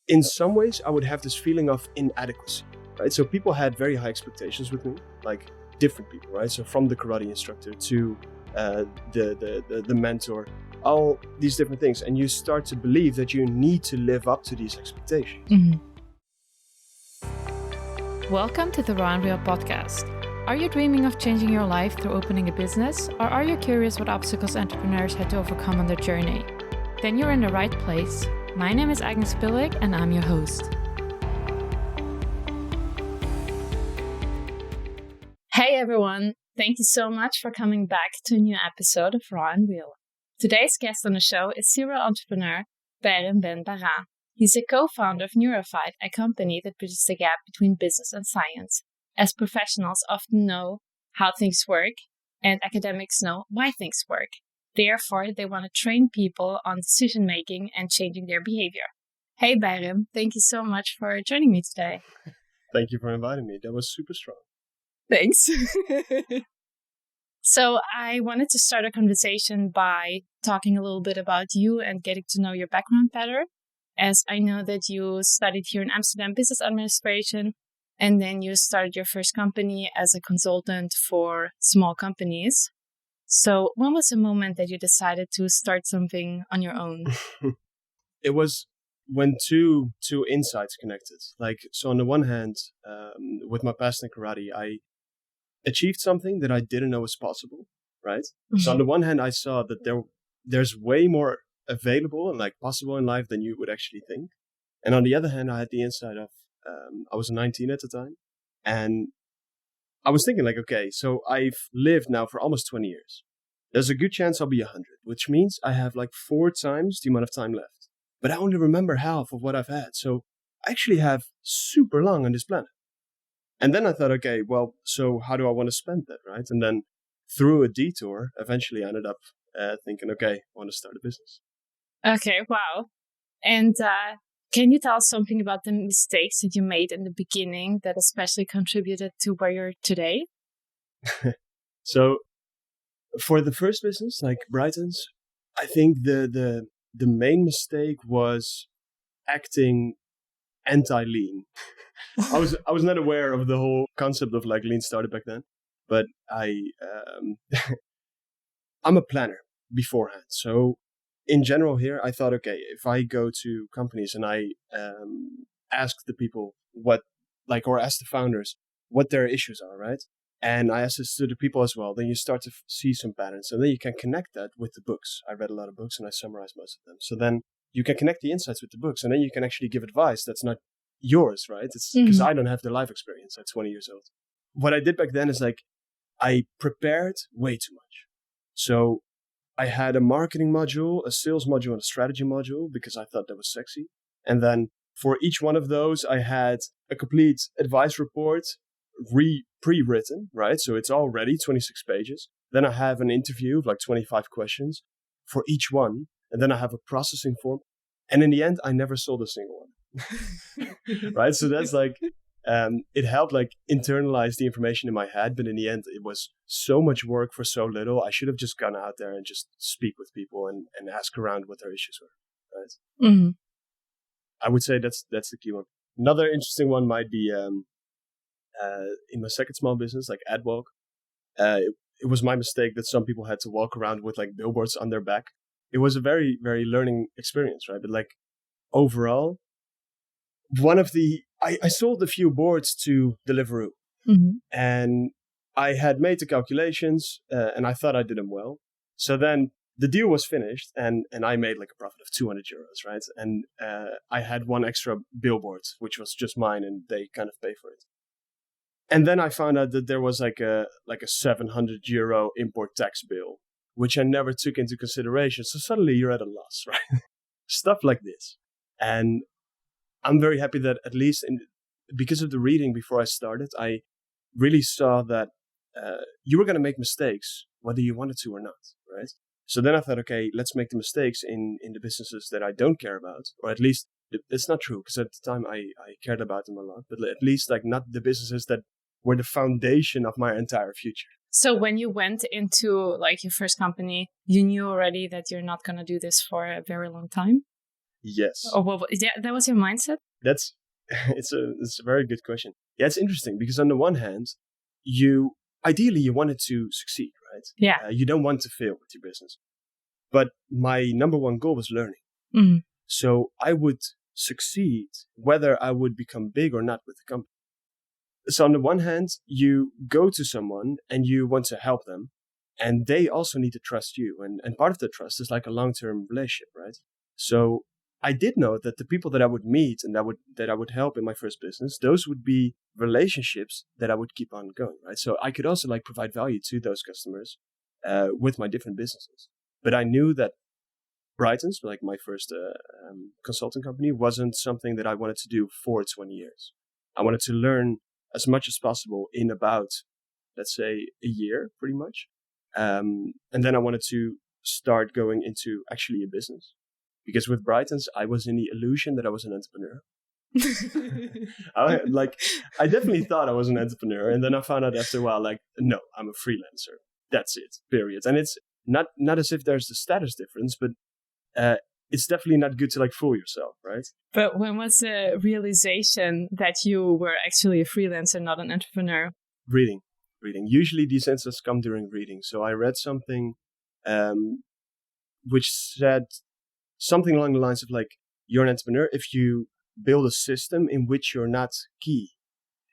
in some ways, I would have this feeling of inadequacy, right? So people had very high expectations with me, like different people, right? So from the karate instructor to the mentor, all these different things. And you start to believe that you need to live up to these expectations. Mm-hmm. Welcome to the Raw and Real podcast. Are you dreaming of changing your life through opening a business? Or are you curious what obstacles entrepreneurs had to overcome on their journey? Then you're in the right place. My name is Agnes Bilik and I'm your host. Hey everyone, thank you so much for coming back to a new episode of Raw and Real. Today's guest on the show is serial entrepreneur Beirem Ben Barrah. He's a co-founder of Neurofied, a company that bridges the gap between business and science, as professionals often know how things work and academics know why things work. Therefore, they want to train people on decision-making and changing their behavior. Hey, Beirem, thank you so much for joining me today. Thank you for inviting me. That was super strong. Thanks. So I wanted to start a conversation by talking a little bit about you and getting to know your background better, as I know that you studied here in Amsterdam business administration, and then you started your first company as a consultant for small companies. So when was the moment that you decided to start something on your own? It was when two insights connected. So on the one hand, with my past in karate, I achieved something that I didn't know was possible, right? Mm-hmm. So on the one hand, I saw that there's way more available and possible in life than you would actually think. And on the other hand, I had the insight of, I was 19 at the time, and I was thinking okay, so I've lived now for almost 20 years. There's a good chance I'll be 100, which means I have 4 times the amount of time left. But I only remember half of what I've had. So I actually have super long on this planet. And then I thought, okay, well, so how do I want to spend that, right? And then through a detour, eventually I ended up thinking, okay, I want to start a business. Okay, wow. And can you tell us something about the mistakes that you made in the beginning that especially contributed to where you're today? So for the first business, Brighton's, I think the main mistake was acting anti-lean. I was not aware of the whole concept of lean startup back then, but I'm a planner beforehand. So in general here, I thought, okay, if I go to companies and I ask the people or ask the founders what their issues are, right? And I asked this to the people as well, then you start to see some patterns, and then you can connect that with the books. I read a lot of books and I summarized most of them. So then you can connect the insights with the books, and then you can actually give advice that's not yours, right? It's because I don't have the life experience at 20 years old. What I did back then is I prepared way too much. So I had a marketing module, a sales module, and a strategy module because I thought that was sexy. And then for each one of those, I had a complete advice report pre-written, right? So it's all ready, 26 pages. Then I have an interview of 25 questions for each one. And then I have a processing form. And in the end, I never sold a single one. Right? So that's it helped internalize the information in my head. But in the end, it was so much work for so little. I should have just gone out there and just speak with people and ask around what their issues were. Right? Mm-hmm. I would say that's the key one. Another interesting one might be in my second small business, AdWalk. It was my mistake that some people had to walk around with billboards on their back. It was a very, very learning experience, right? But overall, I sold a few boards to Deliveroo, and I had made the calculations and I thought I did them well. So then the deal was finished and I made a profit of 200 euros, right? And I had one extra billboard, which was just mine, and they kind of pay for it. And then I found out that there was a 700 euro import tax bill, which I never took into consideration. So suddenly you're at a loss, right? Stuff like this. And I'm very happy that at least because of the reading before I started, I really saw that you were going to make mistakes, whether you wanted to or not, right? So then I thought, okay, let's make the mistakes in the businesses that I don't care about, or at least it's not true, because at the time I cared about them a lot, but at least not the businesses that were the foundation of my entire future. So when you went into your first company, you knew already that you're not going to do this for a very long time? Yes. Or that was your mindset? That's it's a very good question. Yeah, it's interesting because on the one hand, ideally you want it to succeed, right? Yeah. You don't want to fail with your business. But my number one goal was learning. Mm-hmm. So I would succeed whether I would become big or not with the company. So on the one hand, you go to someone and you want to help them, and they also need to trust you. And part of the trust is like a long-term relationship, right? So I did know that the people that I would meet and that I would help in my first business, those would be relationships that I would keep on going, right? So I could also like provide value to those customers with my different businesses. But I knew that Brighton's, like my first consulting company, wasn't something that I wanted to do for 20 years. I wanted to learn as much as possible in about, let's say, a year, pretty much. And then I wanted to start going into actually a business. Because with Brighton's, I was in the illusion that I was an entrepreneur. I definitely thought I was an entrepreneur. And then I found out after a while, like, no, I'm a freelancer. That's it, period. And it's not as if there's the status difference, but it's definitely not good to like fool yourself, right? But when was the realization that you were actually a freelancer, not an entrepreneur? Reading. Usually these insights come during reading. So I read something which said something along the lines of like, you're an entrepreneur if you build a system in which you're not key.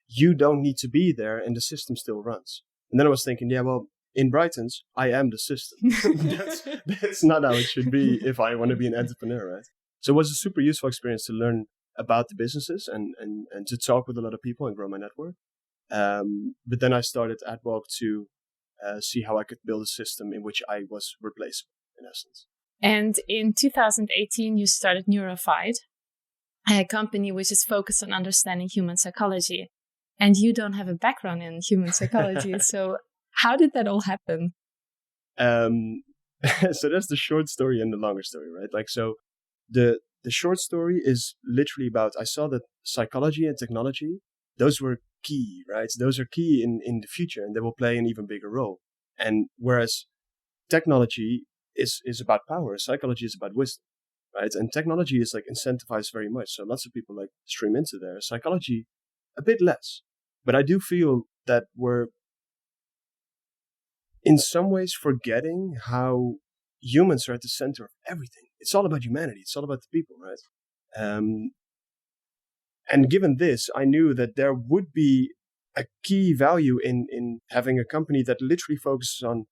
You don't need to be there and the system still runs. And then I was thinking, yeah, well, in Brighton's, I am the system. That's not how it should be if I want to be an entrepreneur, right? So it was a super useful experience to learn about the businesses and to talk with a lot of people and grow my network. But then I started AdWalk to see how I could build a system in which I was replaceable, in essence. And in 2018, you started Neurofied, a company which is focused on understanding human psychology. And you don't have a background in human psychology. So how did that all happen? So that's the short story and the longer story, right? Like, so the short story is literally about, I saw that psychology and technology, those were key, right? Those are key in the future and they will play an even bigger role. And whereas technology is about power, psychology is about wisdom, right? And technology is like incentivized very much. So lots of people like stream into there. Psychology, a bit less. But I do feel that we're in some ways forgetting how humans are at the center of everything. It's all about humanity. It's all about the people, right? And given this, I knew that there would be a key value in having a company that literally focuses on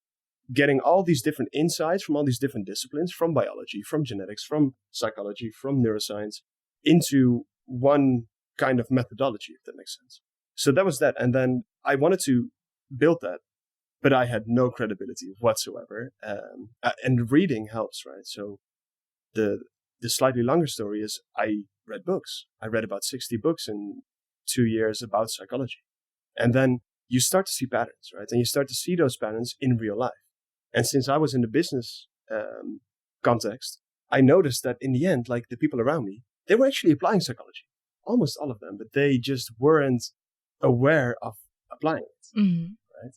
getting all these different insights from all these different disciplines, from biology, from genetics, from psychology, from neuroscience, into one kind of methodology, if that makes sense. So that was that. And then I wanted to build that, but I had no credibility whatsoever. And reading helps, right? So the slightly longer story is I read books. I read about 60 books in 2 years about psychology. And then you start to see patterns, right? And you start to see those patterns in real life. And since I was in the business context, I noticed that in the end, like the people around me, they were actually applying psychology, almost all of them, but they just weren't aware of applying it, right?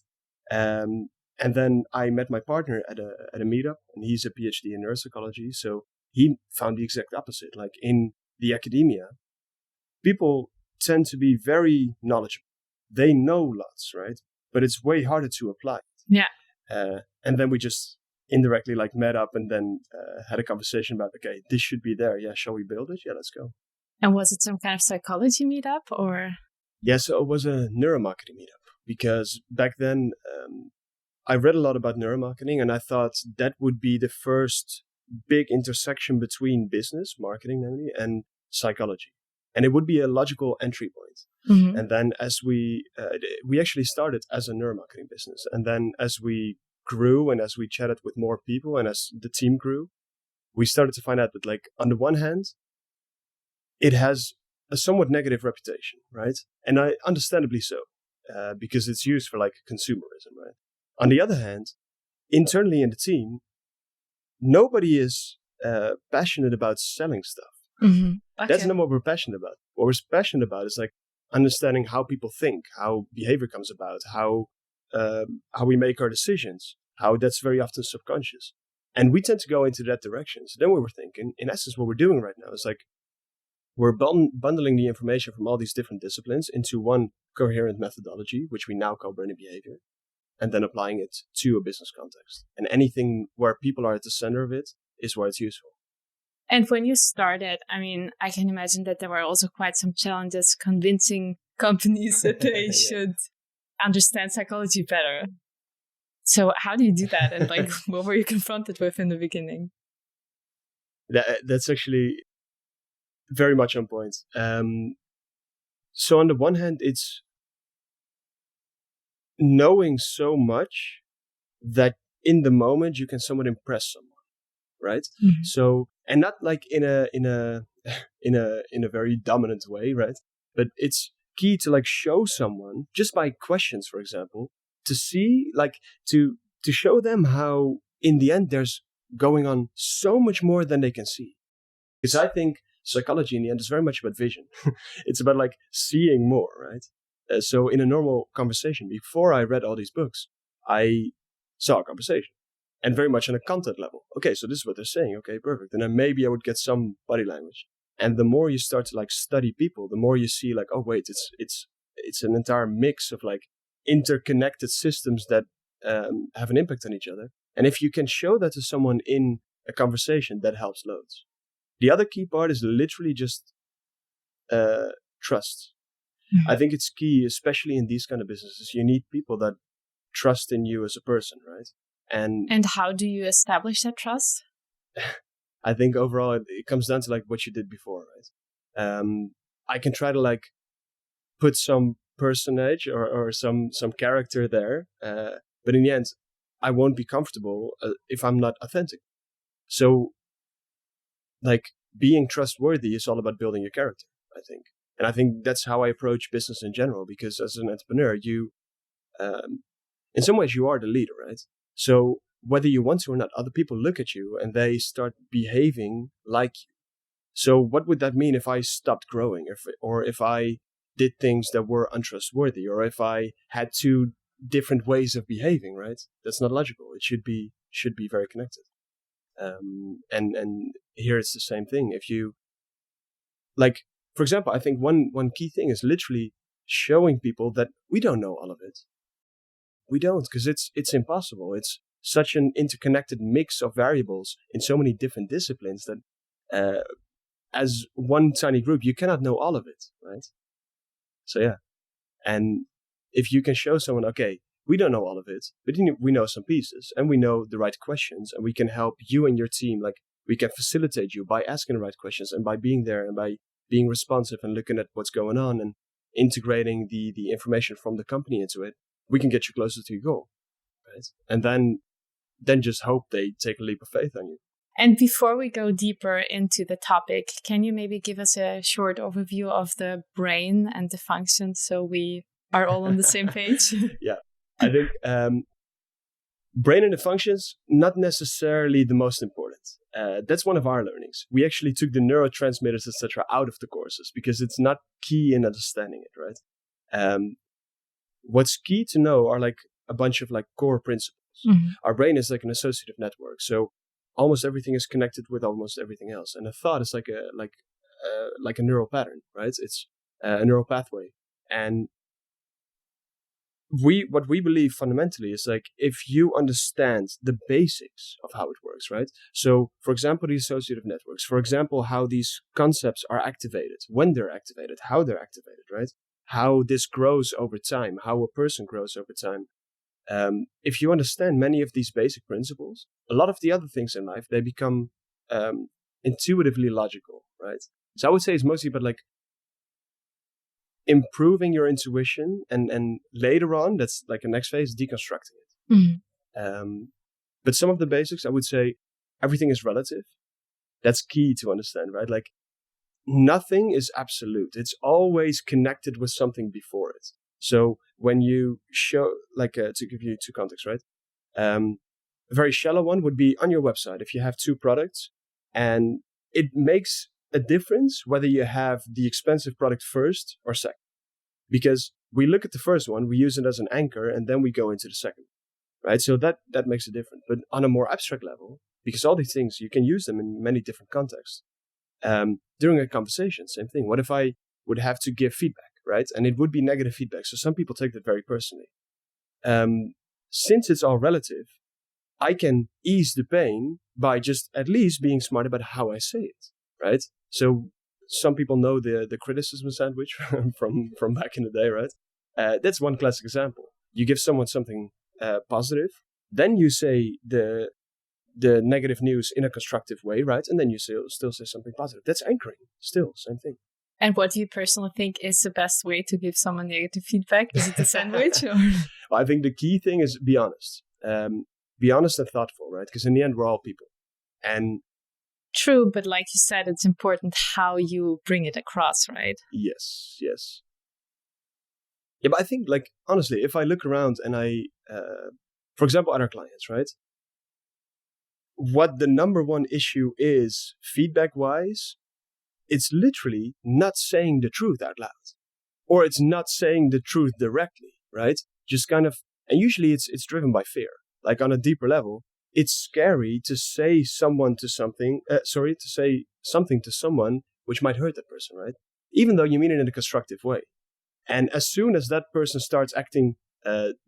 And then I met my partner at a meetup, and he's a PhD in neuropsychology. So he found the exact opposite. Like in the academia, people tend to be very knowledgeable. They know lots, right? But it's way harder to apply it. Yeah. And then we just indirectly like met up and then had a conversation about, okay, this should be there. Yeah, shall we build it? Yeah, let's go. And was it some kind of psychology meetup or? Yeah, so it was a neuromarketing meetup because back then I read a lot about neuromarketing and I thought that would be the first big intersection between business, marketing namely, and psychology. And it would be a logical entry point. Mm-hmm. And then as we actually started as a neuromarketing business. And then as we grew and as we chatted with more people and as the team grew, we started to find out that, like, on the one hand, it has a somewhat negative reputation, right? And understandably so, because it's used for like consumerism, right? On the other hand, internally in the team, nobody is passionate about selling stuff. Mm-hmm. Okay. That's not what we're passionate about. What we're passionate about is like understanding how people think, how behavior comes about, how we make our decisions, how that's very often subconscious. And we tend to go into that direction. So then we were thinking, in essence, what we're doing right now is like, we're bundling the information from all these different disciplines into one coherent methodology, which we now call brain and behavior, and then applying it to a business context. And anything where people are at the center of it is where it's useful. And when you started, I mean, I can imagine that there were also quite some challenges convincing companies that they should understand psychology better. So how do you do that? And like, what were you confronted with in the beginning? That's actually very much on point. So on the one hand, it's knowing so much that in the moment you can somewhat impress someone, right? Mm-hmm. So, and not like in a very dominant way, right? But it's key to like show someone just by questions, for example, to see like to show them how in the end there's going on so much more than they can see. Because I think psychology in the end is very much about vision. It's about like seeing more, right? So in a normal conversation, before I read all these books, I saw a conversation and very much on a content level. Okay, so this is what they're saying. Okay, perfect. And then maybe I would get some body language. And the more you start to like study people, the more you see like, oh wait, it's an entire mix of like interconnected systems that have an impact on each other. And if you can show that to someone in a conversation, that helps loads. The other key part is literally just trust. Mm-hmm. I think it's key, especially in these kind of businesses. You need people that trust in you as a person, right? And how do you establish that trust? I think overall it comes down to like what you did before, right? I can try to like put some personage or some character there, but in the end, I won't be comfortable if I'm not authentic. So, like being trustworthy is all about building your character, I think, and I think that's how I approach business in general. Because as an entrepreneur, you, in some ways, you are the leader, right? So whether you want to or not, other people look at you and they start behaving like you. So what would that mean if I stopped growing, or if I did things that were untrustworthy, or if I had two different ways of behaving, right? That's not logical. It should be very connected. And here it's the same thing. If you like, for example, I think one key thing is literally showing people that we don't know all of it. We don't, because it's impossible. It's such an interconnected mix of variables in so many different disciplines that as one tiny group, you cannot know all of it, right? So yeah. And if you can show someone, okay, we don't know all of it, but we know some pieces and we know the right questions, and we can help you and your team. Like, we can facilitate you by asking the right questions and by being there and by being responsive and looking at what's going on and integrating the information from the company into it. We can get you closer to your goal, right? And then just hope they take a leap of faith on you. And before we go deeper into the topic, can you maybe give us a short overview of the brain and the functions so we are all on the same page? Yeah, I think brain and the functions, not necessarily the most important. That's one of our learnings. We actually took the neurotransmitters, etc., out of the courses because it's not key in understanding it, right? What's key to know are like a bunch of like core principles. Mm-hmm. Our brain is like an associative network, so almost everything is connected with almost everything else. And a thought is like a neural pattern, right? It's a neural pathway. And what we believe fundamentally is like, if you understand the basics of how it works, right? So, for example, the associative networks, for example, how these concepts are activated, when they're activated, how they're activated, right? How this grows over time, how a person grows over time. If you understand many of these basic principles, a lot of the other things in life, they become intuitively logical, right? So I would say it's mostly about like improving your intuition, and later on, that's like the next phase, deconstructing it. Mm-hmm. But some of the basics, I would say, everything is relative. That's key to understand, right? Like, nothing is absolute. It's always connected with something before it. So when you show, like, to give you two contexts, right? A very shallow one would be on your website. If you have two products, and it makes a difference whether you have the expensive product first or second, because we look at the first one, we use it as an anchor, and then we go into the second, right? So that makes a difference. But on a more abstract level, Because all these things, you can use them in many different contexts. During a conversation, same thing. What if I would have to give feedback, right? And it would be negative feedback. So some people take that very personally. Since it's all relative, I can ease the pain by just at least being smart about how I say it, right? So some people know the criticism sandwich from back in the day, right? That's one classic example. You give someone something positive, then you say the negative news in a constructive way, right? And then you still say something positive. That's anchoring. Still, same thing. And what do you personally think is the best way to give someone negative feedback? Is it the sandwich? Or? Well, I think the key thing is be honest. Be honest and thoughtful, right? Because in the end, we're all people. And true, but like you said, it's important how you bring it across, right? Yes. Yeah, but I think, like, honestly, if I look around and for example, other clients, right? What the number one issue is feedback-wise, it's literally not saying the truth out loud. Or it's not saying the truth directly, right? Just kind of, and usually it's driven by fear. Like on a deeper level, it's scary to say something to someone which might hurt that person, right? Even though you mean it in a constructive way. And as soon as that person starts acting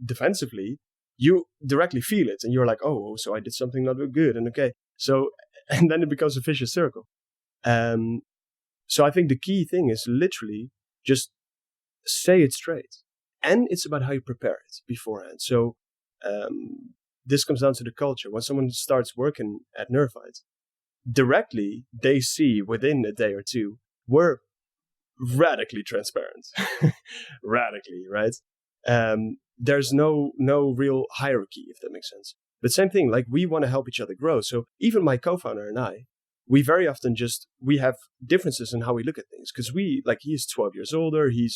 defensively, you directly feel it. And you're like, oh, so I did something not good. And okay. So, and then it becomes a vicious circle. So I think the key thing is literally just say it straight. And it's about how you prepare it beforehand. So this comes down to the culture. When someone starts working at Neurofied, directly they see within a day or two, we're radically transparent. Radically, right? There's no real hierarchy, if that makes sense. But same thing, like we want to help each other grow. So even my co-founder and I, we very often we have differences in how we look at things. Because he's 12 years older, he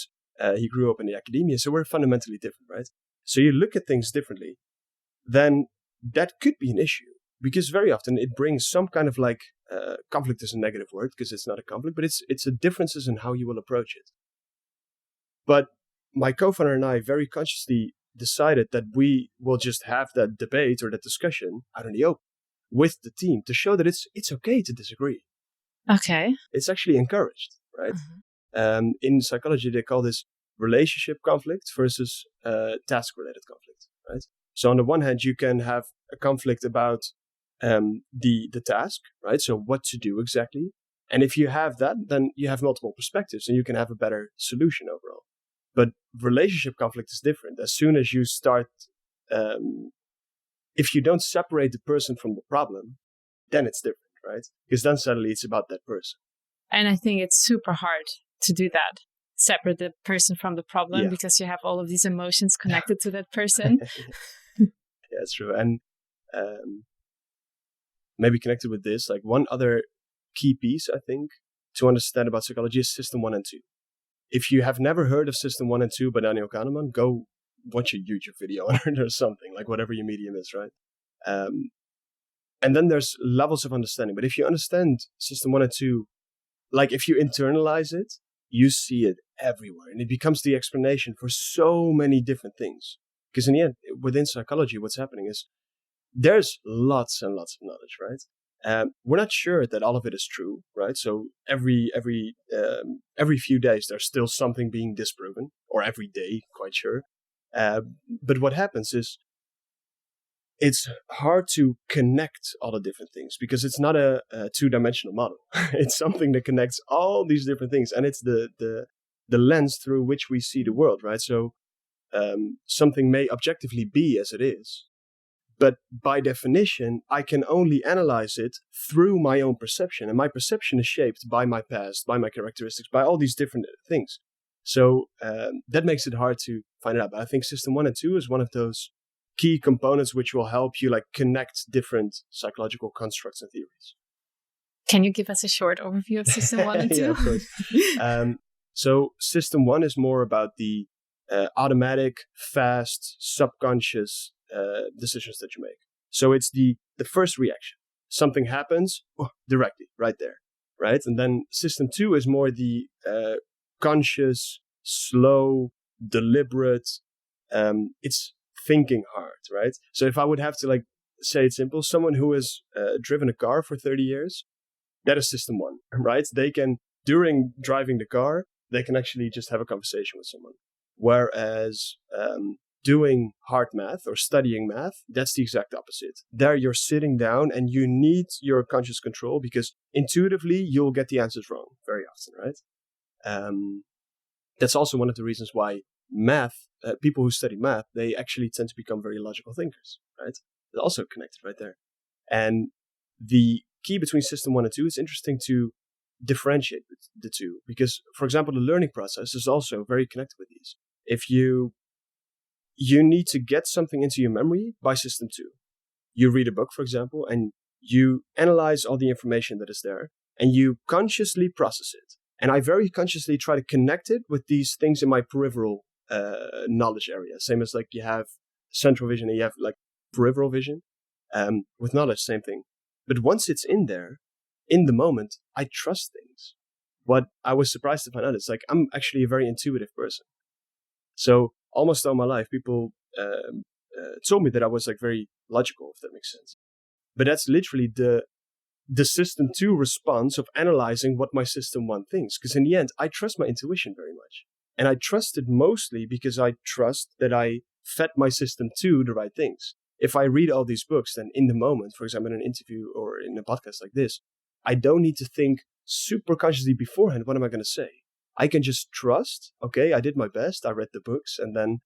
grew up in the academia, so we're fundamentally different, right? So you look at things differently, then that could be an issue. Because very often it brings some kind of conflict is a negative word because it's not a conflict, but it's a differences in how you will approach it. But my co-founder and I very consciously decided that we will just have that debate or that discussion out in the open with the team to show that it's okay to disagree. Okay. It's actually encouraged, right? Mm-hmm. In psychology, they call this relationship conflict versus task-related conflict, right? So on the one hand, you can have a conflict about the task, right? So what to do exactly. And if you have that, then you have multiple perspectives and you can have a better solution overall. But relationship conflict is different. As soon as you start, if you don't separate the person from the problem, then it's different, right? Because then suddenly it's about that person. And I think it's super hard to do that. Separate the person from the problem because you have all of these emotions connected to that person. Yeah, it's true. And maybe connected with this, like one other key piece, I think, to understand about psychology is system 1 and 2. If you have never heard of system 1 and 2 by Daniel Kahneman, go watch a YouTube video on it or something, like whatever your medium is, right? And then there's levels of understanding. But if you understand system 1 and 2, like if you internalize it, you see it everywhere. And it becomes the explanation for so many different things. Because in the end, within psychology, what's happening is there's lots and lots of knowledge, right? We're not sure that all of it is true, right? So every few days, there's still something being disproven, or every day, quite sure. But what happens is it's hard to connect all the different things because it's not a two-dimensional model. It's something that connects all these different things, and it's the lens through which we see the world, right? So something may objectively be as it is, but by definition, I can only analyze it through my own perception, and my perception is shaped by my past, by my characteristics, by all these different things. So that makes it hard to find it out. But I think system 1 and 2 is one of those key components which will help you connect different psychological constructs and theories. Can you give us a short overview of system 1 and 2? Yeah, of course. So system 1 is more about the automatic, fast, subconscious decisions that you make. So it's the first reaction. Something happens, directly, right there, right? And then system 2 is more the conscious, slow, deliberate. It's thinking hard, right? So if I would have to say it simple, someone who has driven a car for 30 years, that is system one, right? They can, during driving the car, they can actually just have a conversation with someone. Whereas doing hard math or studying math, that's the exact opposite. There you're sitting down and you need your conscious control because intuitively you'll get the answers wrong very often, right? That's also one of the reasons why math, people who study math, they actually tend to become very logical thinkers, right? They're also connected right there. And the key between system 1 and 2, it's interesting to differentiate the two because, for example, the learning process is also very connected with these. If you need to get something into your memory by system 2. You read a book, for example, and you analyze all the information that is there and you consciously process it. And I very consciously try to connect it with these things in my peripheral knowledge area. Same as like you have central vision and you have like peripheral vision. With knowledge, same thing. But once it's in there, in the moment, I trust things. What I was surprised to find out is like I'm actually a very intuitive person. So almost all my life, people told me that I was like very logical, if that makes sense. But that's literally the system 2 response of analyzing what my system 1 thinks. Because in the end, I trust my intuition very much. And I trust it mostly because I trust that I fed my system 2 the right things. If I read all these books, then in the moment, for example, in an interview or in a podcast like this, I don't need to think super consciously beforehand, what am I going to say? I can just trust, okay, I did my best, I read the books, and then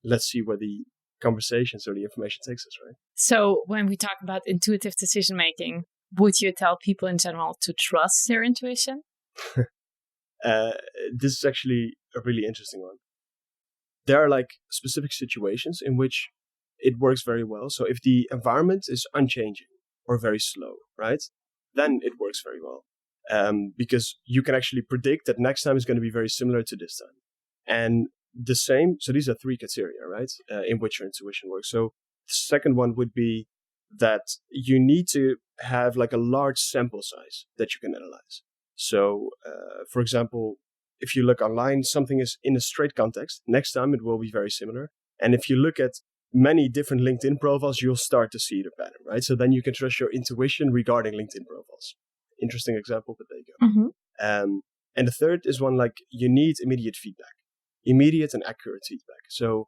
let's see where the conversations or the information takes us, right? So when we talk about intuitive decision making, would you tell people in general to trust their intuition? This is actually a really interesting one. There are like specific situations in which it works very well. So if the environment is unchanging or very slow, right, then it works very well. Because you can actually predict that next time is going to be very similar to this time. And the same, so these are 3 criteria, right, in which your intuition works. So the second one would be that you need to have like a large sample size that you can analyze. So, for example, if you look online, something is in a straight context. Next time it will be very similar. And if you look at many different LinkedIn profiles, you'll start to see the pattern, right? So then you can trust your intuition regarding LinkedIn profiles. Interesting example, but there you go. Mm-hmm. And the third is one like you need immediate feedback, immediate and accurate feedback. So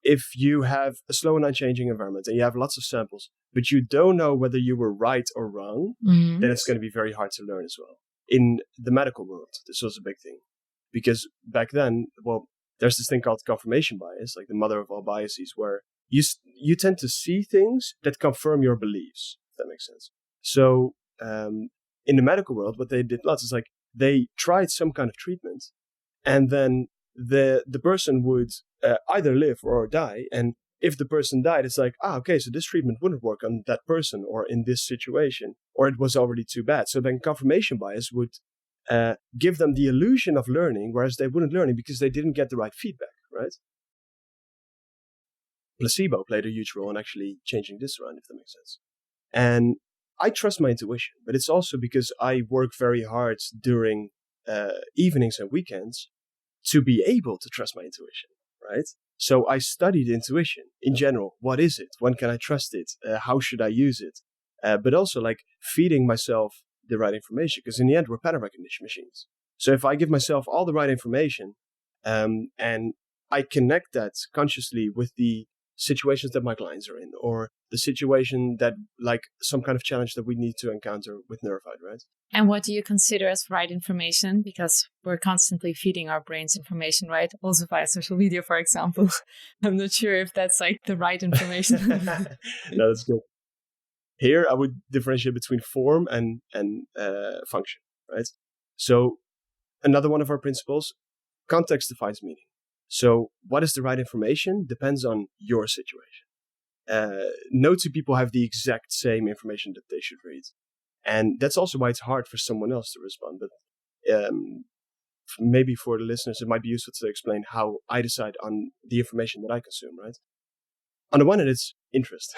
if you have a slow and unchanging environment and you have lots of samples, but you don't know whether you were right or wrong, then it's going to be very hard to learn as well. In the medical world, this was a big thing. Because back then, well, there's this thing called confirmation bias, like the mother of all biases, where you tend to see things that confirm your beliefs, if that makes sense. So in the medical world, what they did lots is like they tried some kind of treatment, and then the person would either live or die. And if the person died, it's like, okay, so this treatment wouldn't work on that person or in this situation, or it was already too bad. So then confirmation bias would give them the illusion of learning, whereas they wouldn't learn it because they didn't get the right feedback, right? Placebo played a huge role in actually changing this around, if that makes sense. And I trust my intuition, but it's also because I work very hard during evenings and weekends to be able to trust my intuition, right? So I studied intuition in general. What is it? When can I trust it? How should I use it? But also like feeding myself the right information, because in the end, we're pattern recognition machines. So if I give myself all the right information and I connect that consciously with the situations that my clients are in, or the situation that like some kind of challenge that we need to encounter with Neurofied, right? And what do you consider as right information? Because we're constantly feeding our brains information, right? Also via social media, for example. I'm not sure if that's like the right information. No, that's good. Here, I would differentiate between form and function, right? So another one of our principles, context defines meaning. So what is the right information depends on your situation. No two people have the exact same information that they should read. And that's also why it's hard for someone else to respond. But maybe for the listeners, it might be useful to explain how I decide on the information that I consume, right? On the one hand, it's interest.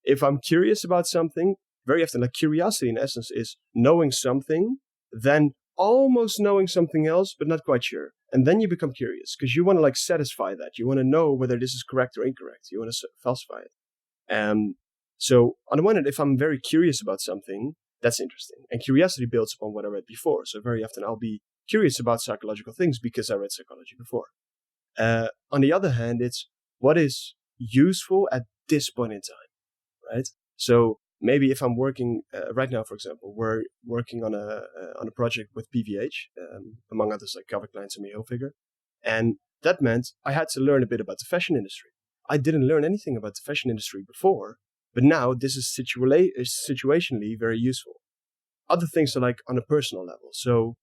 If I'm curious about something, very often, like curiosity in essence is knowing something, then almost knowing something else, but not quite sure. And then you become curious because you want to like satisfy that. You want to know whether this is correct or incorrect. You want to falsify it. So on the one hand, if I'm very curious about something, that's interesting. And curiosity builds upon what I read before. So very often I'll be curious about psychological things because I read psychology before. On the other hand, it's what is useful at this point in time, right? So maybe if I'm working right now, for example, we're working on a project with PVH, among others like Calvin Klein, Tommy Hilfiger, and that meant I had to learn a bit about the fashion industry. I didn't learn anything about the fashion industry before, but now this is situationally very useful. Other things are like on a personal level. So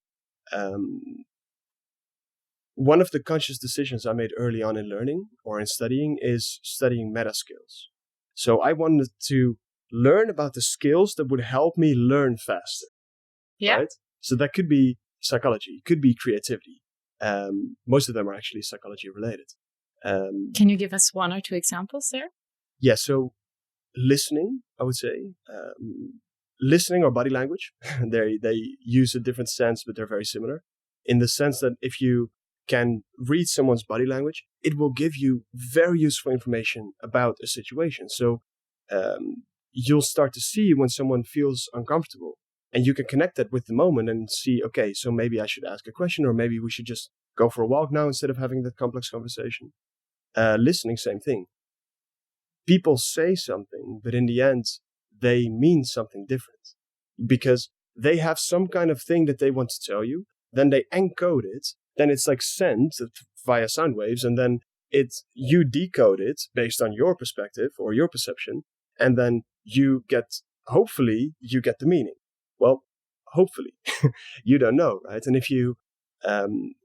one of the conscious decisions I made early on in learning or in studying is studying meta skills. So I wanted to learn about the skills that would help me learn faster. Yeah. Right? So that could be psychology, could be creativity. Most of them are actually psychology related. Can you give us one or two examples there? Yeah, so listening, I would say. Listening or body language, they use a different sense, but they're very similar. In the sense that if you can read someone's body language, it will give you very useful information about a situation. So you'll start to see when someone feels uncomfortable, and you can connect that with the moment and see, okay, so maybe I should ask a question, or maybe we should just go for a walk now instead of having that complex conversation. Listening, same thing. People say something, but in the end, they mean something different because they have some kind of thing that they want to tell you. Then they encode it. Then it's like sent via sound waves, and then you decode it based on your perspective or your perception, and then hopefully you get the meaning. Well, hopefully, you don't know, right? And if you, doesn't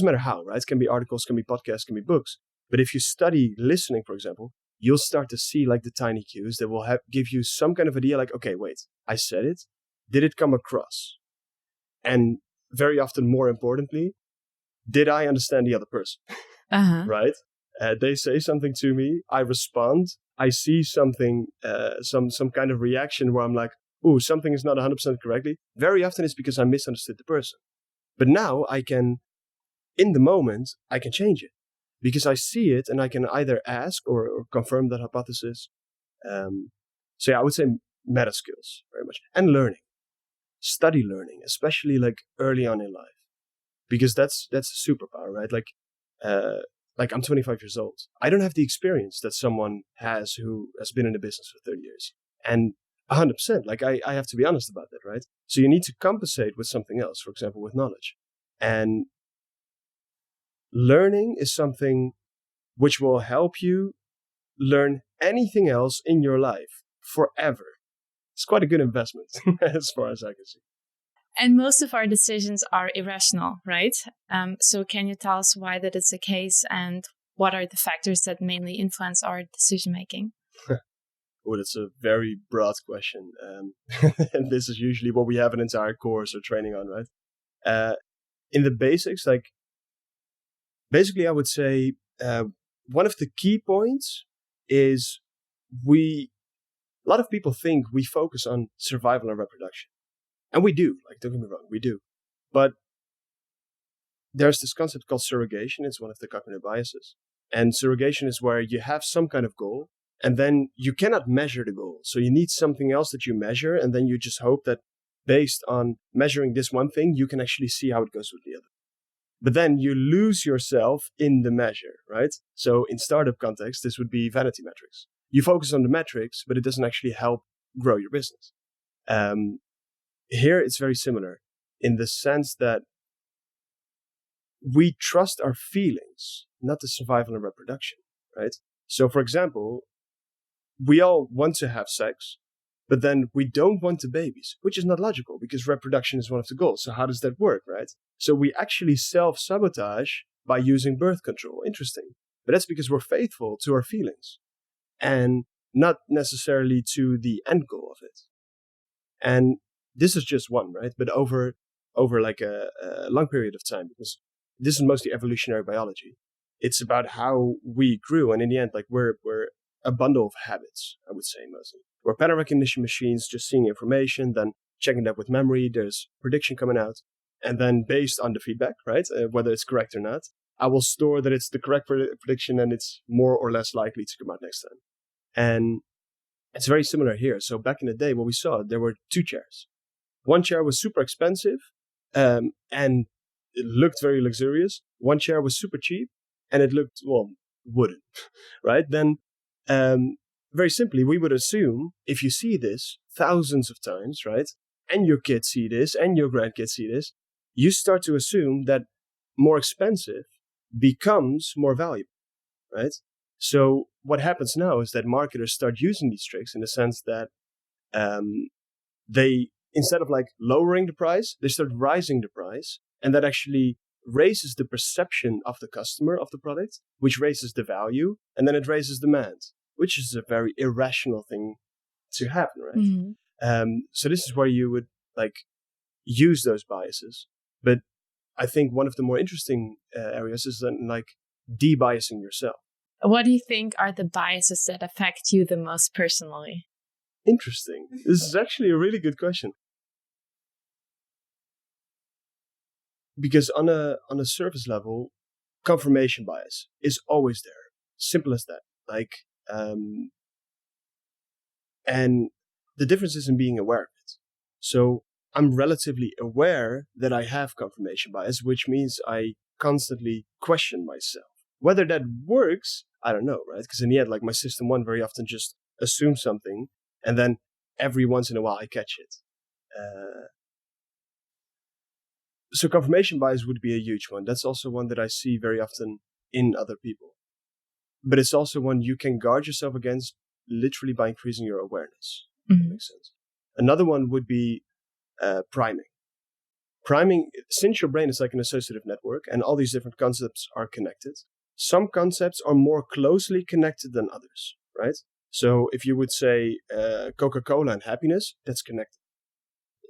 matter how, right? It can be articles, can be podcasts, can be books. But if you study listening, for example, you'll start to see like the tiny cues that will give you some kind of idea like, okay, wait, I said it. Did it come across? And very often, more importantly, did I understand the other person? Right? They say something to me. I respond. I see something, some kind of reaction where I'm like, ooh, something is not 100% correctly. Very often it's because I misunderstood the person. But now in the moment, I can change it. Because I see it and I can either ask or confirm that hypothesis. So yeah, I would say meta skills very much. And learning. Study learning, especially like early on in life. Because that's a superpower, right? Like I'm 25 years old. I don't have the experience that someone has who has been in the business for 30 years. And 100%, like I have to be honest about that, right? So you need to compensate with something else, for example, with knowledge. And learning is something which will help you learn anything else in your life forever. It's quite a good investment as far as I can see. And most of our decisions are irrational, right? So can you tell us why that is the case and what are the factors that mainly influence our decision making? Oh, that's a very broad question. And this is usually what we have an entire course or training on, right? In the basics, basically I would say one of the key points is a lot of people think we focus on survival and reproduction. And we do, like, don't get me wrong, we do. But there's this concept called surrogation. It's one of the cognitive biases. And surrogation is where you have some kind of goal, and then you cannot measure the goal. So you need something else that you measure, and then you just hope that based on measuring this one thing, you can actually see how it goes with the other. But then you lose yourself in the measure, right? So in startup context, this would be vanity metrics. You focus on the metrics, but it doesn't actually help grow your business. Here, it's very similar in the sense that we trust our feelings, not the survival and reproduction, right? So, for example, we all want to have sex, but then we don't want the babies, which is not logical because reproduction is one of the goals. So how does that work, right? So we actually self-sabotage by using birth control. Interesting. But that's because we're faithful to our feelings and not necessarily to the end goal of it. And this is just one, right? But over like a long period of time, because this is mostly evolutionary biology. It's about how we grew. And in the end, like we're a bundle of habits, I would say mostly. We're pattern recognition machines, just seeing information, then checking that with memory. There's prediction coming out. And then based on the feedback, right, whether it's correct or not, I will store that it's the correct prediction and it's more or less likely to come out next time. And it's very similar here. So back in the day, what we saw, there were 2 chairs. One chair was super expensive, and it looked very luxurious. One chair was super cheap, and it looked, wooden, right? Then, very simply, we would assume if you see this thousands of times, right? And your kids see this, and your grandkids see this, you start to assume that more expensive becomes more valuable, right? So what happens now is that marketers start using these tricks in the sense that they, instead of like lowering the price, they start rising the price. And that actually raises the perception of the customer of the product, which raises the value, and then it raises demand, which is a very irrational thing to happen, right? Mm-hmm. So this is where you would like use those biases. But I think one of the more interesting areas is then like de-biasing yourself. What do you think are the biases that affect you the most personally? Interesting. This is actually a really good question. Because on a surface level, confirmation bias is always there. Simple as that. Like, and the difference is in being aware of it. So I'm relatively aware that I have confirmation bias, which means I constantly question myself. Whether that works, I don't know, right? Because in the end, like my system 1 very often just assumes something, and then every once in a while I catch it. So confirmation bias would be a huge one. That's also one that I see very often in other people. But it's also one you can guard yourself against literally by increasing your awareness. Mm-hmm. That makes sense. Another one would be priming. Priming, since your brain is like an associative network and all these different concepts are connected, some concepts are more closely connected than others, right? So if you would say Coca-Cola and happiness, that's connected.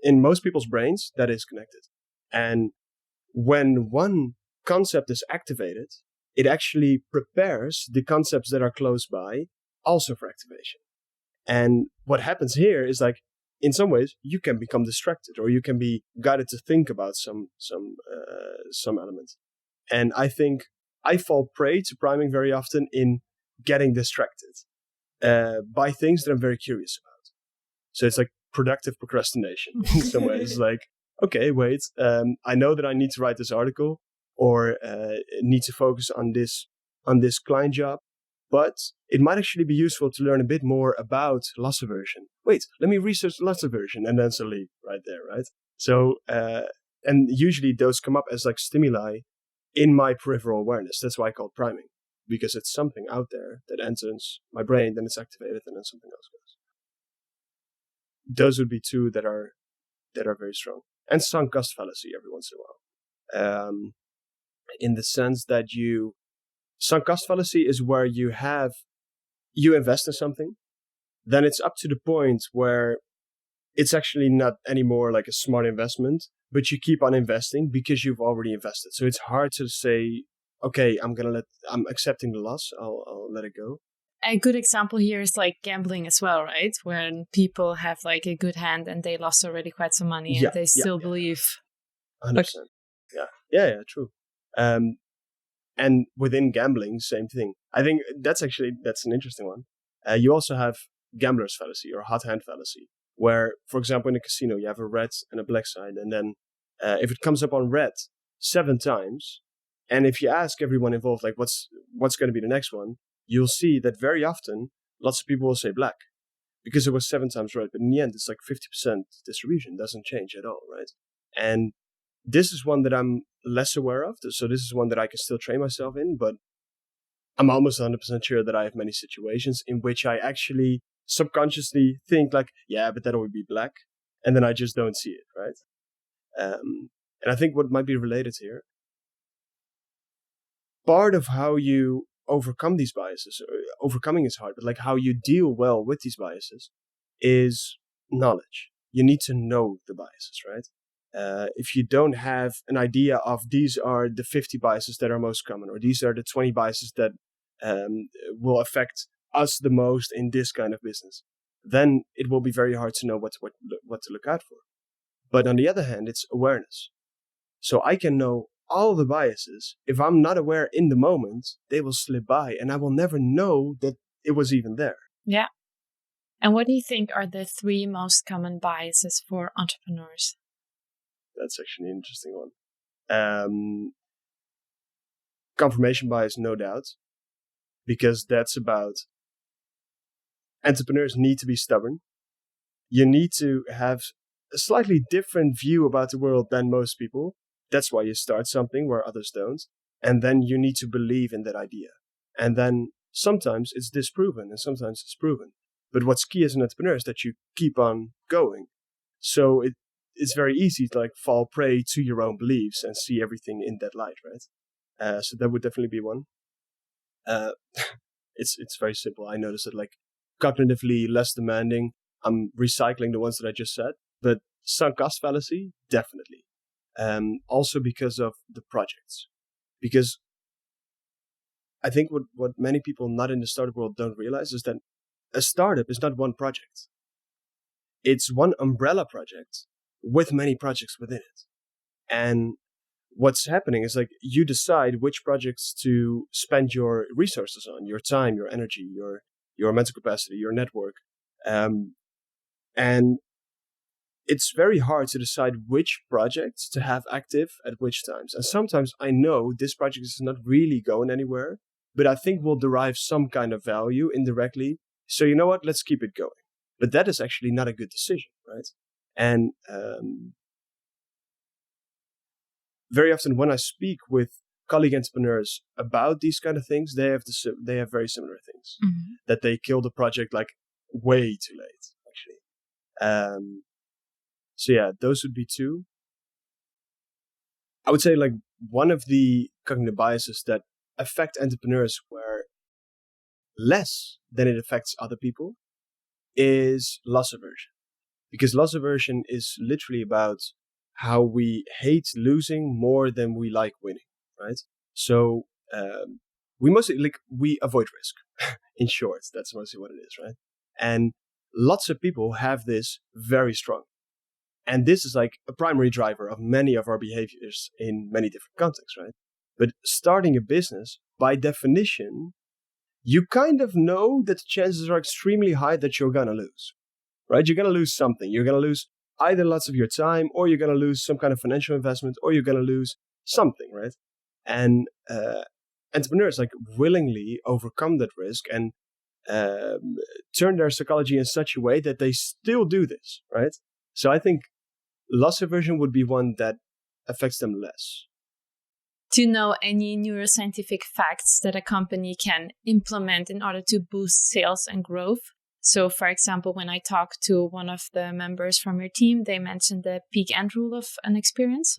In most people's brains, that is connected. And when one concept is activated, it actually prepares the concepts that are close by also for activation. And what happens here is like, in some ways, you can become distracted or you can be guided to think about some element. And I think I fall prey to priming very often in getting distracted by things that I'm very curious about. So it's like productive procrastination in some ways. It's like, okay, wait, I know that I need to write this article or need to focus on this client job, but it might actually be useful to learn a bit more about loss aversion. Wait, let me research loss aversion, and then suddenly right there, right? So, and usually those come up as like stimuli in my peripheral awareness. That's why I call it priming, because it's something out there that enters my brain, then it's activated, and then something else goes. Those would be 2 that are very strong. And sunk cost fallacy every once in a while. In the sense that sunk cost fallacy is where you invest in something, then it's up to the point where it's actually not anymore like a smart investment, but you keep on investing because you've already invested. So it's hard to say, okay, I'm accepting the loss. I'll let it go. A good example here is like gambling as well, right? When people have like a good hand and they lost already quite some money and they still believe. 100%. Yeah, true. And within gambling, same thing. I think that's an interesting one. You also have gambler's fallacy or hot hand fallacy, where, for example, in a casino, you have a red and a black side. And then if it comes up on red 7 times, and if you ask everyone involved, like, what's going to be the next one, you'll see that very often, lots of people will say black because it was 7 times red. But in the end, it's like 50% distribution. It doesn't change at all, right? And this is one that I'm less aware of. So this is one that I can still train myself in, but I'm almost 100% sure that I have many situations in which I actually subconsciously think like, yeah, but that would be black. And then I just don't see it, right? And I think what might be related here, part of how you overcome these biases, overcoming is hard, but like how you deal well with these biases is knowledge. You need to know the biases, right? If you don't have an idea of these are the 50 biases that are most common, or these are the 20 biases that will affect us the most in this kind of business, then it will be very hard to know what to look out for. But on the other hand, it's awareness. So I can know all the biases. If I'm not aware in the moment, they will slip by and I will never know that it was even there. Yeah. And what do you think are the 3 most common biases for entrepreneurs? That's actually an interesting one. Confirmation bias, no doubt, because that's about entrepreneurs need to be stubborn. You need to have a slightly different view about the world than most people. That's why you start something where others don't. And then you need to believe in that idea. And then sometimes it's disproven and sometimes it's proven. But what's key as an entrepreneur is that you keep on going. So it's very easy to like fall prey to your own beliefs and see everything in that light, right? So that would definitely be one. It's very simple. I noticed that like cognitively less demanding. I'm recycling the ones that I just said, but sunk cost fallacy, definitely. Also because of the projects. Because I think what many people not in the startup world don't realize is that a startup is not one project. It's one umbrella project with many projects within it. And what's happening is like you decide which projects to spend your resources on, your time, your energy, your mental capacity, your network. And it's very hard to decide which projects to have active at which times. And sometimes I know this project is not really going anywhere, but I think we'll derive some kind of value indirectly. So you know what? Let's keep it going. But that is actually not a good decision, right? And very often when I speak with colleague entrepreneurs about these kind of things, they have very similar things. Mm-hmm. That they kill the project like way too late, actually. So yeah, those would be 2. I would say like one of the cognitive biases that affect entrepreneurs where less than it affects other people is loss aversion. Because loss aversion is literally about how we hate losing more than we like winning, right? So we avoid risk. In short, that's mostly what it is, right? And lots of people have this very strong. And this is like a primary driver of many of our behaviors in many different contexts, right? But starting a business, by definition, you kind of know that the chances are extremely high that you're going to lose, right? You're going to lose something. You're going to lose either lots of your time, or you're going to lose some kind of financial investment, or you're going to lose something, right? And entrepreneurs like willingly overcome that risk and turn their psychology in such a way that they still do this, right? So I think loss aversion would be one that affects them less. Do you know any neuroscientific facts that a company can implement in order to boost sales and growth? So, for example, when I talked to one of the members from your team, they mentioned the peak end rule of an experience.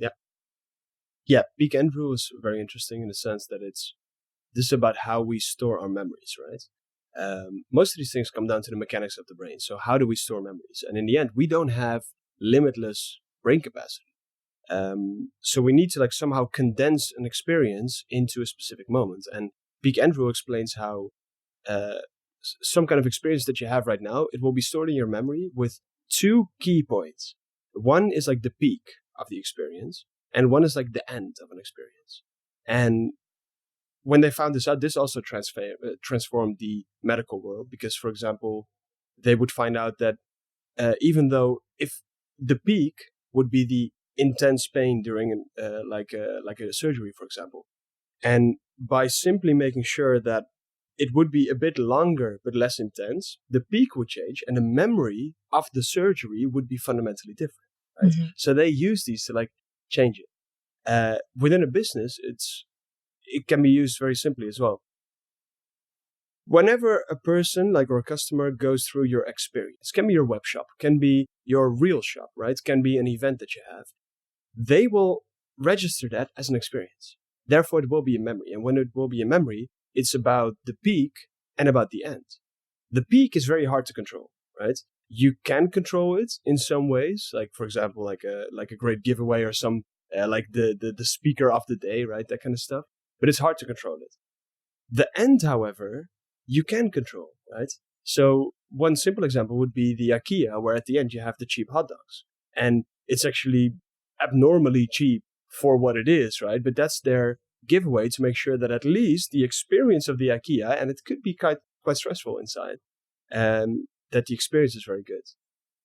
Yeah, peak end rule is very interesting in the sense that this is about how we store our memories, right? Most of these things come down to the mechanics of the brain. So how do we store memories? And in the end, we don't have limitless brain capacity. So we need to like somehow condense an experience into a specific moment. And peak end rule explains how some kind of experience that you have right now, it will be stored in your memory with 2 key points. One is like the peak of the experience, and one is like the end of an experience. And when they found this out, this also transformed the medical world, because, for example, they would find out that even though if the peak would be the intense pain during like a surgery, for example, and by simply making sure that it would be a bit longer but less intense, the peak would change and the memory of the surgery would be fundamentally different, right? Mm-hmm. So they use these to like change it. Within a business, it can be used very simply as well. Whenever a person or a customer goes through your experience, can be your web shop, can be your real shop, right? Can be an event that you have. They will register that as an experience. Therefore, it will be a memory. And when it will be a memory, it's about the peak and about the end. The peak is very hard to control, right? You can control it in some ways, like, for example, like a great giveaway or some like the speaker of the day, right? That kind of stuff. But it's hard to control it. The end, however, you can control, right? So one simple example would be the IKEA, where at the end you have the cheap hot dogs. And it's actually abnormally cheap for what it is, right? But that's their giveaway to make sure that at least the experience of the IKEA, and it could be quite stressful inside, that the experience is very good.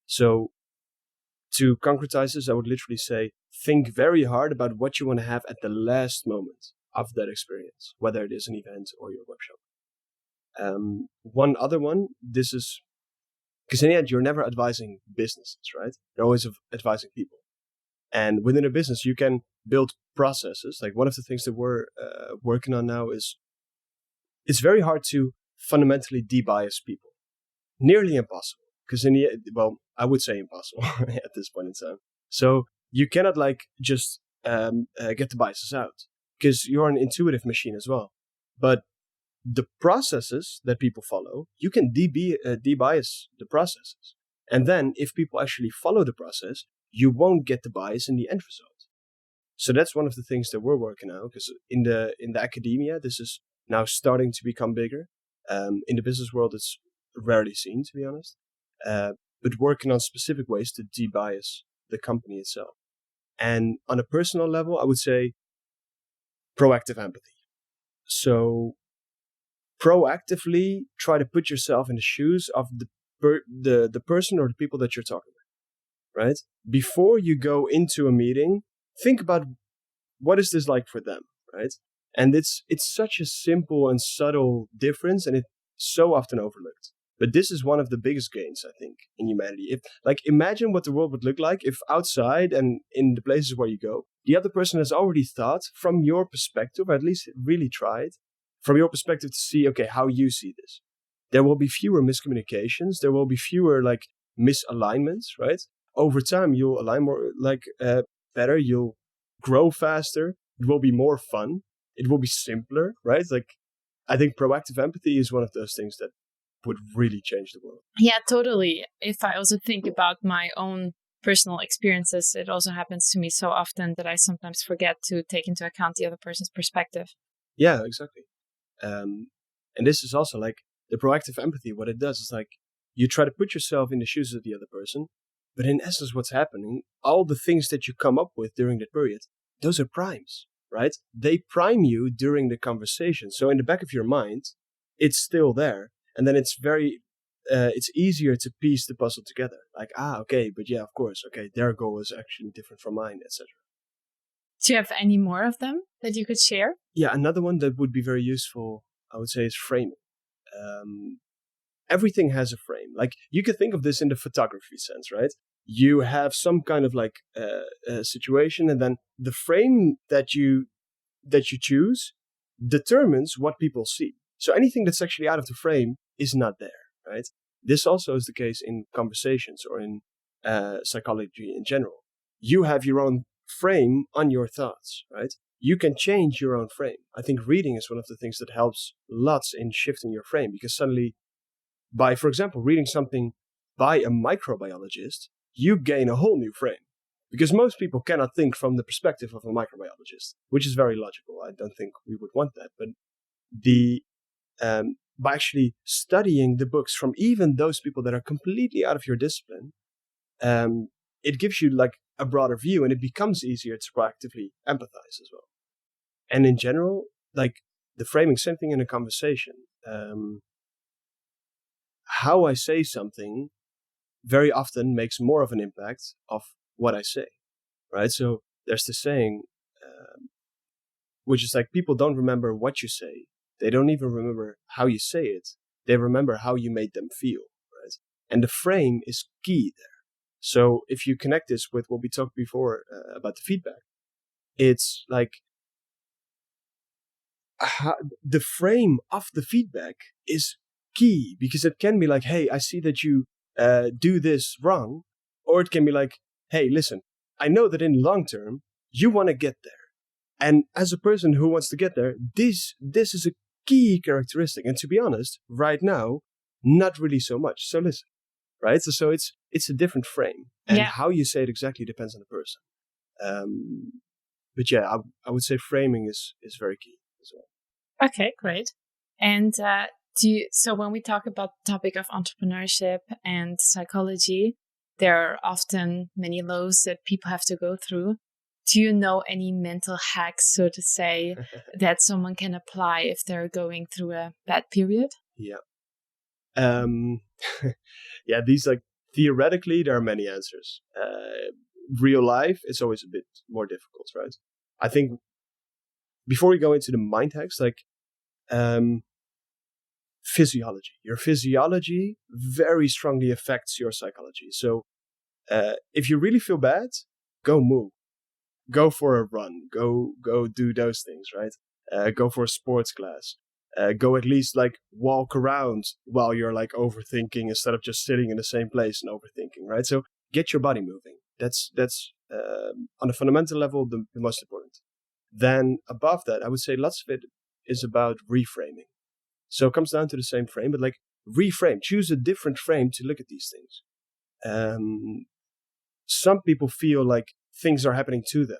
So to concretize this, I would literally say, think very hard about what you want to have at the last moment of that experience, whether it is an event or your workshop. One other one, this is, because in the end, you're never advising businesses, right? You're always advising people. And within a business, you can build processes. Like one of the things that we're working on now is, it's very hard to fundamentally de-bias people. Nearly impossible. Because I would say impossible at this point in time. So you cannot just get the biases out, because you're an intuitive machine as well. But the processes that people follow, you can de-bias the processes. And then if people actually follow the process, you won't get the bias in the end result. So that's one of the things that we're working on, because in the academia, this is now starting to become bigger. In the business world, it's rarely seen, to be honest. But working on specific ways to de-bias the company itself. And on a personal level, I would say proactive empathy. So proactively try to put yourself in the shoes of the person or the people that you're talking with, right? Before you go into a meeting, think about what is this like for them, right? And it's such a simple and subtle difference, and it's so often overlooked. But this is one of the biggest gains, I think, in humanity. Imagine what the world would look like if outside and in the places where you go, the other person has already thought from your perspective, or at least really tried, from your perspective to see, okay, how you see this. There will be fewer miscommunications. There will be fewer misalignments, right? Over time, you'll align more better. You'll grow faster. It will be more fun. It will be simpler, right? I think proactive empathy is one of those things that would really change the world. Yeah, totally. If I also think about my own personal experiences, it also happens to me so often that I sometimes forget to take into account the other person's perspective. Yeah, exactly. And this is also the proactive empathy. What it does is you try to put yourself in the shoes of the other person, but in essence, what's happening, all the things that you come up with during that period, those are primes, right? They prime you during the conversation. So in the back of your mind, it's still there. And then it's it's easier to piece the puzzle together. Okay, but yeah, of course, okay, their goal is actually different from mine, etc. Do you have any more of them that you could share? Yeah, another one that would be very useful, I would say, is framing. Everything has a frame. You could think of this in the photography sense, right? You have some kind of situation, and then the frame that you choose determines what people see. So anything that's actually out of the frame is not there, right? This also is the case in conversations or in psychology in general. You have your own frame on your thoughts, right? You can change your own frame. I think reading is one of the things that helps lots in shifting your frame, because suddenly by, for example, reading something by a microbiologist, you gain a whole new frame. Because most people cannot think from the perspective of a microbiologist, which is very logical. I don't think we would want that. But by actually studying the books from even those people that are completely out of your discipline, it gives you a broader view, and it becomes easier to proactively empathize as well. And in general, the framing, same thing in a conversation. How I say something very often makes more of an impact of what I say, right? So there's this saying, which is people don't remember what you say. They don't even remember how you say it. They remember how you made them feel, right? And the frame is key there. So if you connect this with what we talked before about the feedback, it's the frame of the feedback is key, because it can be hey, I see that you do this wrong. Or it can be hey, listen, I know that in the long term, you want to get there. And as a person who wants to get there, this is a key characteristic. And to be honest, right now, not really so much. So listen, right? So it's a different frame. And how you say it exactly depends on the person. But yeah, I would say framing is very key as well. Okay, great. And so when we talk about the topic of entrepreneurship and psychology, there are often many lows that people have to go through. Do you know any mental hacks, so to say, that someone can apply if they're going through a bad period? Yeah. Um, yeah, these like theoretically there are many answers. Real life is always a bit more difficult, right? I think before we go into the mind hacks, like physiology. Your physiology very strongly affects your psychology. So if you really feel bad, go move. Go for a run. Go do those things, right? Go for a sports class. Go at least like walk around while you're like overthinking instead of just sitting in the same place and overthinking, right? So get your body moving. That's on a fundamental level the most important. Then above that, I would say lots of it is about reframing. So it comes down to the same frame, but like reframe, choose a different frame to look at these things. Some people feel like things are happening to them.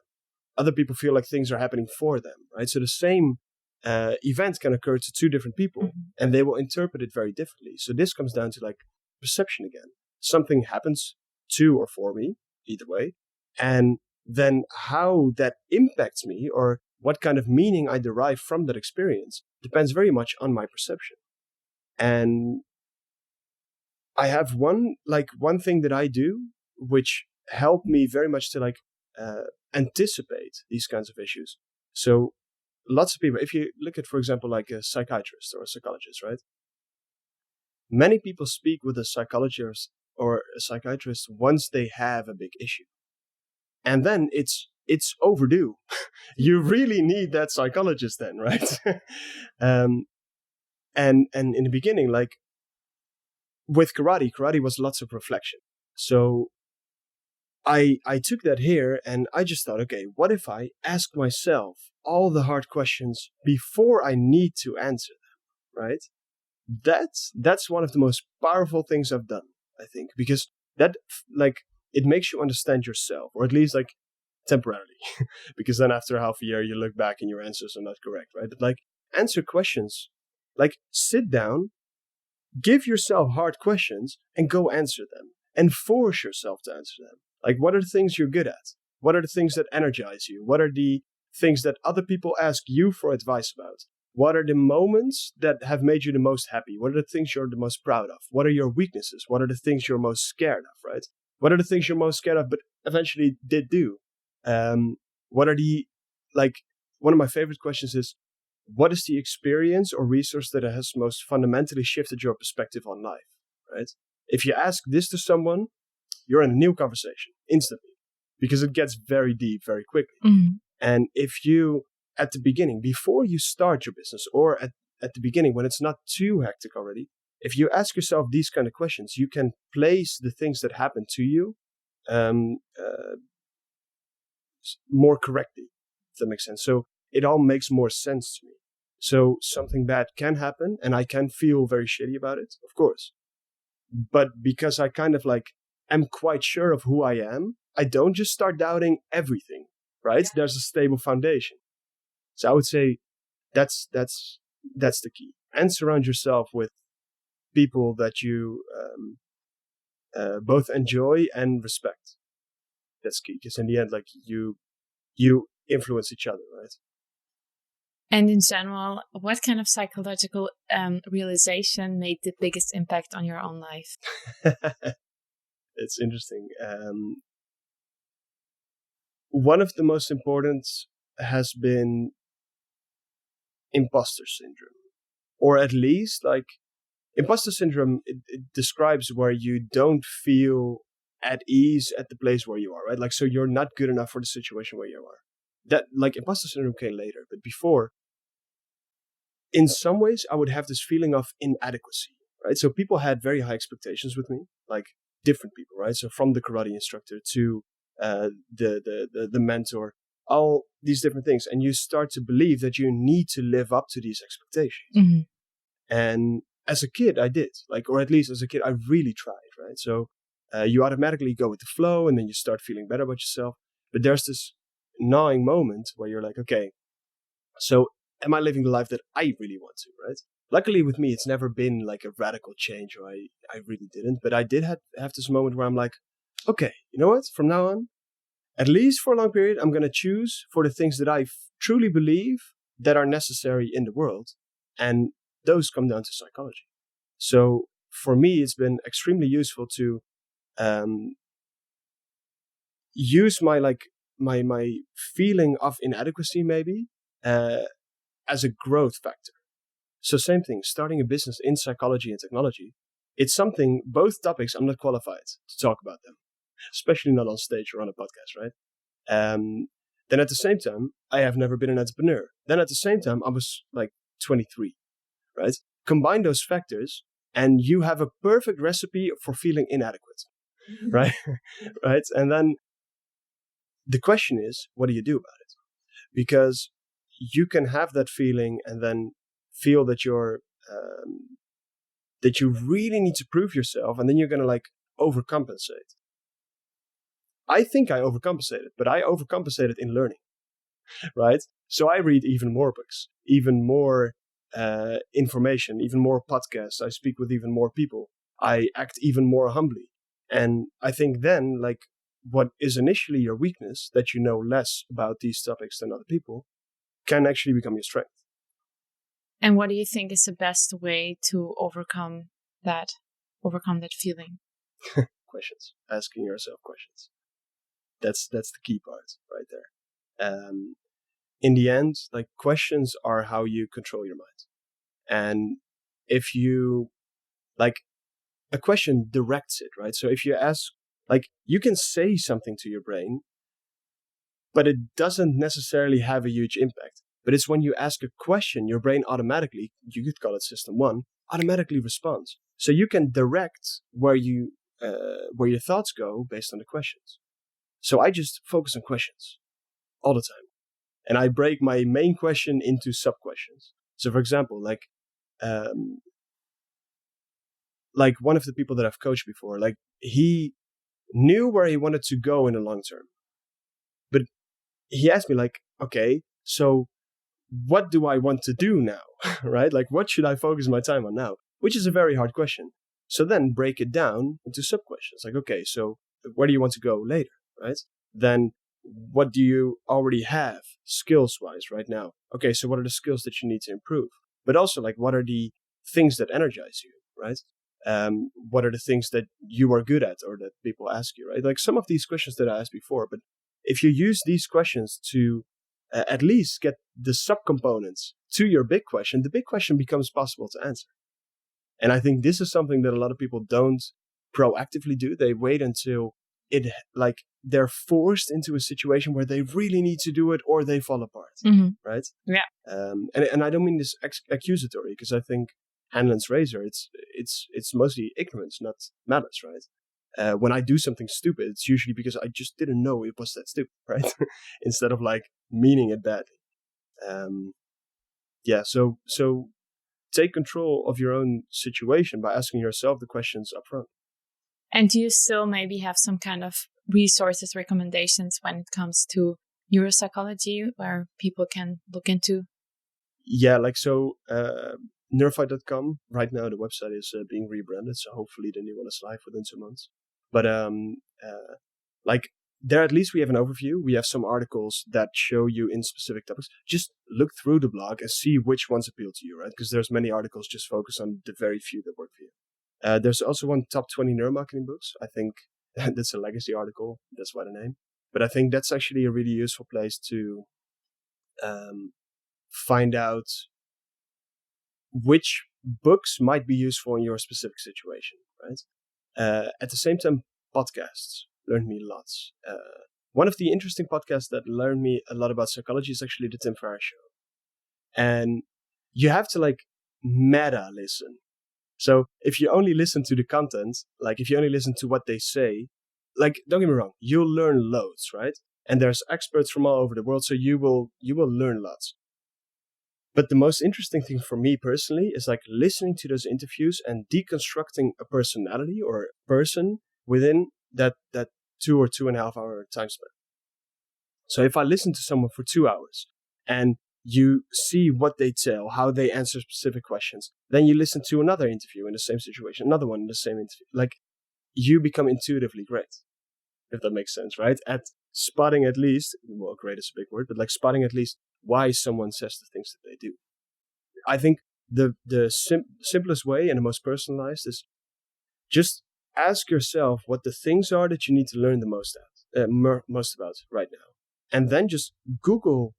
Other people feel like things are happening for them, right? So the same event can occur to two different people and they will interpret it very differently. So this comes down to like perception again. Something happens to or for me, either way. And then how that impacts me or what kind of meaning I derive from that experience depends very much on my perception. And I have one thing that I do, which helped me very much to like anticipate these kinds of issues. So lots of people, if you look at, for example, like a psychiatrist or a psychologist, right? Many people speak with a psychologist or a psychiatrist once they have a big issue. And then it's overdue. You really need that psychologist then, right? And in the beginning, like with karate was lots of reflection. So I took that here and I just thought, okay, what if I ask myself all the hard questions before I need to answer them, right? That's one of the most powerful things I've done, I think, because that like it makes you understand yourself, or at least like temporarily, because then after half a year you look back and your answers are not correct, right? But like answer questions, like sit down, give yourself hard questions and go answer them and force yourself to answer them. Like, what are the things you're good at? What are the things that energize you? What are the things that other people ask you for advice about? What are the moments that have made you the most happy? What are the things you're the most proud of? What are your weaknesses? What are the things you're most scared of, right? What are the things you're most scared of but eventually did do? What are the, like, one of my favorite questions is, what is the experience or resource that has most fundamentally shifted your perspective on life, right? If you ask this to someone, you're in a new conversation instantly because it gets very deep very quickly. Mm-hmm. And if you, at the beginning, before you start your business or at the beginning when it's not too hectic already, if you ask yourself these kind of questions, you can place the things that happen to you more correctly, if that makes sense. So it all makes more sense to me. So something bad can happen and I can feel very shitty about it, of course. But because I kind of like am quite sure of who I am, I don't just start doubting everything, right? Yeah. There's a stable foundation. So I would say that's the key. And surround yourself with people that you both enjoy and respect. That's key, because in the end, like you influence each other, right? And in general, what kind of psychological realization made the biggest impact on your own life? It's interesting. One of the most important has been imposter syndrome. Or at least, like, imposter syndrome, it describes where you don't feel at ease at the place where you are, right? Like, so you're not good enough for the situation where you are. That, like, imposter syndrome came later. But before, in some ways, I would have this feeling of inadequacy, right? So people had very high expectations with me, like different people, right? So from the karate instructor to the mentor, all these different things. And you start to believe that you need to live up to these expectations. Mm-hmm. And as a kid, I did, like, or at least as a kid, I really tried, right? So you automatically go with the flow and then you start feeling better about yourself. But there's this gnawing moment where you're like, okay, so am I living the life that I really want to, right? Luckily with me, it's never been like a radical change, or I really didn't. But I did have this moment where I'm like, okay, you know what? From now on, at least for a long period, I'm going to choose for the things that I truly believe that are necessary in the world. And those come down to psychology. So for me, it's been extremely useful to use my feeling of inadequacy maybe as a growth factor. So same thing, starting a business in psychology and technology. It's something, both topics, I'm not qualified to talk about them, especially not on stage or on a podcast, right? Then at the same time, I have never been an entrepreneur. Then at the same time, I was like 23, right? Combine those factors and you have a perfect recipe for feeling inadequate, right? Right? And then the question is, what do you do about it? Because you can have that feeling and then feel that that you really need to prove yourself, and then you're going to like overcompensate. I think I overcompensated, but I overcompensated in learning, right? So I read even more books, even more information, even more podcasts. I speak with even more people. I act even more humbly. And I think then, like, what is initially your weakness, that you know less about these topics than other people, can actually become your strength. And what do you think is the best way to overcome that feeling? Questions. Asking yourself questions. That's the key part right there. In the end, like, questions are how you control your mind. And if you, like, a question directs it, right? So if you ask, like, you can say something to your brain, but it doesn't necessarily have a huge impact. But it's when you ask a question, your brain automatically, you could call it system 1, automatically responds. So you can direct where your thoughts go based on the questions. So I just focus on questions all the time. And I break my main question into sub-questions. So for example, like one of the people that I've coached before, like, he knew where he wanted to go in the long term. But he asked me, like, okay, so what do I want to do now? Right? Like, what should I focus my time on now? Which is a very hard question. So then break it down into sub-questions. Like, okay, so where do you want to go later? Right? Then what do you already have skills-wise right now? Okay, so what are the skills that you need to improve? But also, like, what are the things that energize you, right? What are the things that you are good at or that people ask you, right? Like some of these questions that I asked before, but if you use these questions to at least get the subcomponents to your big question, the big question becomes possible to answer. And I think this is something that a lot of people don't proactively do. They wait until they're forced into a situation where they really need to do it or they fall apart, right? Yeah. And I don't mean this accusatory, because I think Hanlon's razor, it's mostly ignorance, not malice, right? When I do something stupid, it's usually because I just didn't know it was that stupid, right? Instead of like meaning it badly. So take control of your own situation by asking yourself the questions up front. And do you still maybe have some kind of resources, recommendations when it comes to neuropsychology where people can look into? Yeah, like so Neurofied.com, right now the website is being rebranded, so hopefully the new one is live within 2 months. But like there at least we have an overview. We have some articles that show you in specific topics. Just look through the blog and see which ones appeal to you, right? Because there's many articles just focus on the very few that work for you. There's also one top 20 neuromarketing books. I think that's a legacy article. That's why the name. But I think that's actually a really useful place to find out which books might be useful in your specific situation, right? At the same time, podcasts learned me lots. One of the interesting podcasts that learned me a lot about psychology is actually the Tim Ferriss Show. And you have to like meta listen. So if you only listen to the content, like if you only listen to what they say, like, don't get me wrong, you'll learn loads, right? And there's experts from all over the world, so you will learn lots. But the most interesting thing for me personally is like listening to those interviews and deconstructing a personality or a person within that 2 or 2.5 hour time span. So if I listen to someone for 2 hours and you see what they tell, how they answer specific questions, then you listen to another interview in the same situation, another one in the same interview. Like, you become intuitively great, if that makes sense, right? At spotting at least, well, great is a big word, but like spotting at least why someone says the things that they do. I think the simplest way and the most personalized is just ask yourself what the things are that you need to learn the most about right now. And then just Google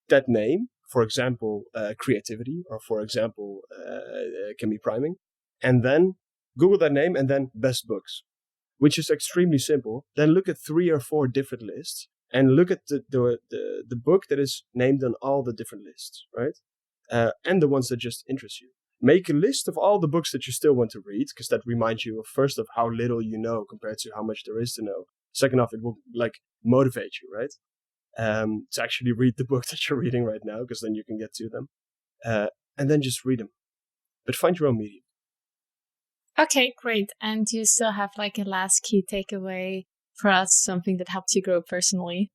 that name, for example, creativity, or for example, can be priming. And then Google that name and then best books, which is extremely simple. Then look at 3 or 4 different lists and look at the book that is named on all the different lists, right? And the ones that just interest you. Make a list of all the books that you still want to read, because that reminds you of, first, of how little you know compared to how much there is to know. Second off, it will motivate you, right? To actually read the book that you're reading right now, because then you can get to them. And then just read them. But find your own medium. Okay, great. And do you still have a last key takeaway for us, something that helped you grow personally?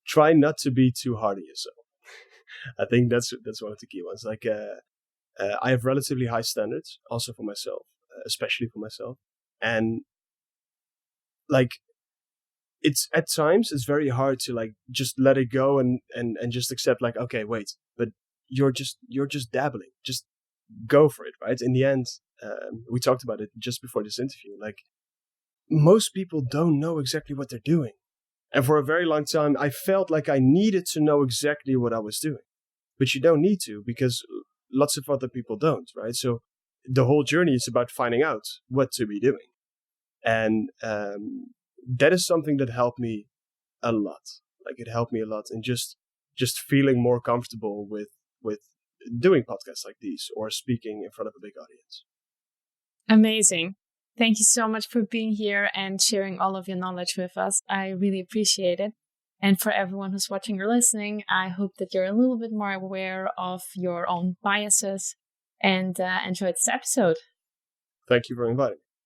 Try not to be too hard on yourself. I think that's one of the key ones. I have relatively high standards also for myself, especially for myself. And it's at times it's very hard to just let it go and just accept okay, wait, but you're just dabbling. Just go for it, right? In the end, we talked about it just before this interview. Most people don't know exactly what they're doing. And for a very long time, I felt like I needed to know exactly what I was doing. But you don't need to, because lots of other people don't, right? So the whole journey is about finding out what to be doing. And that is something that helped me a lot. It helped me a lot in just feeling more comfortable with doing podcasts like these or speaking in front of a big audience. Amazing. Thank you so much for being here and sharing all of your knowledge with us. I really appreciate it. And for everyone who's watching or listening, I hope that you're a little bit more aware of your own biases and enjoyed this episode. Thank you for inviting me.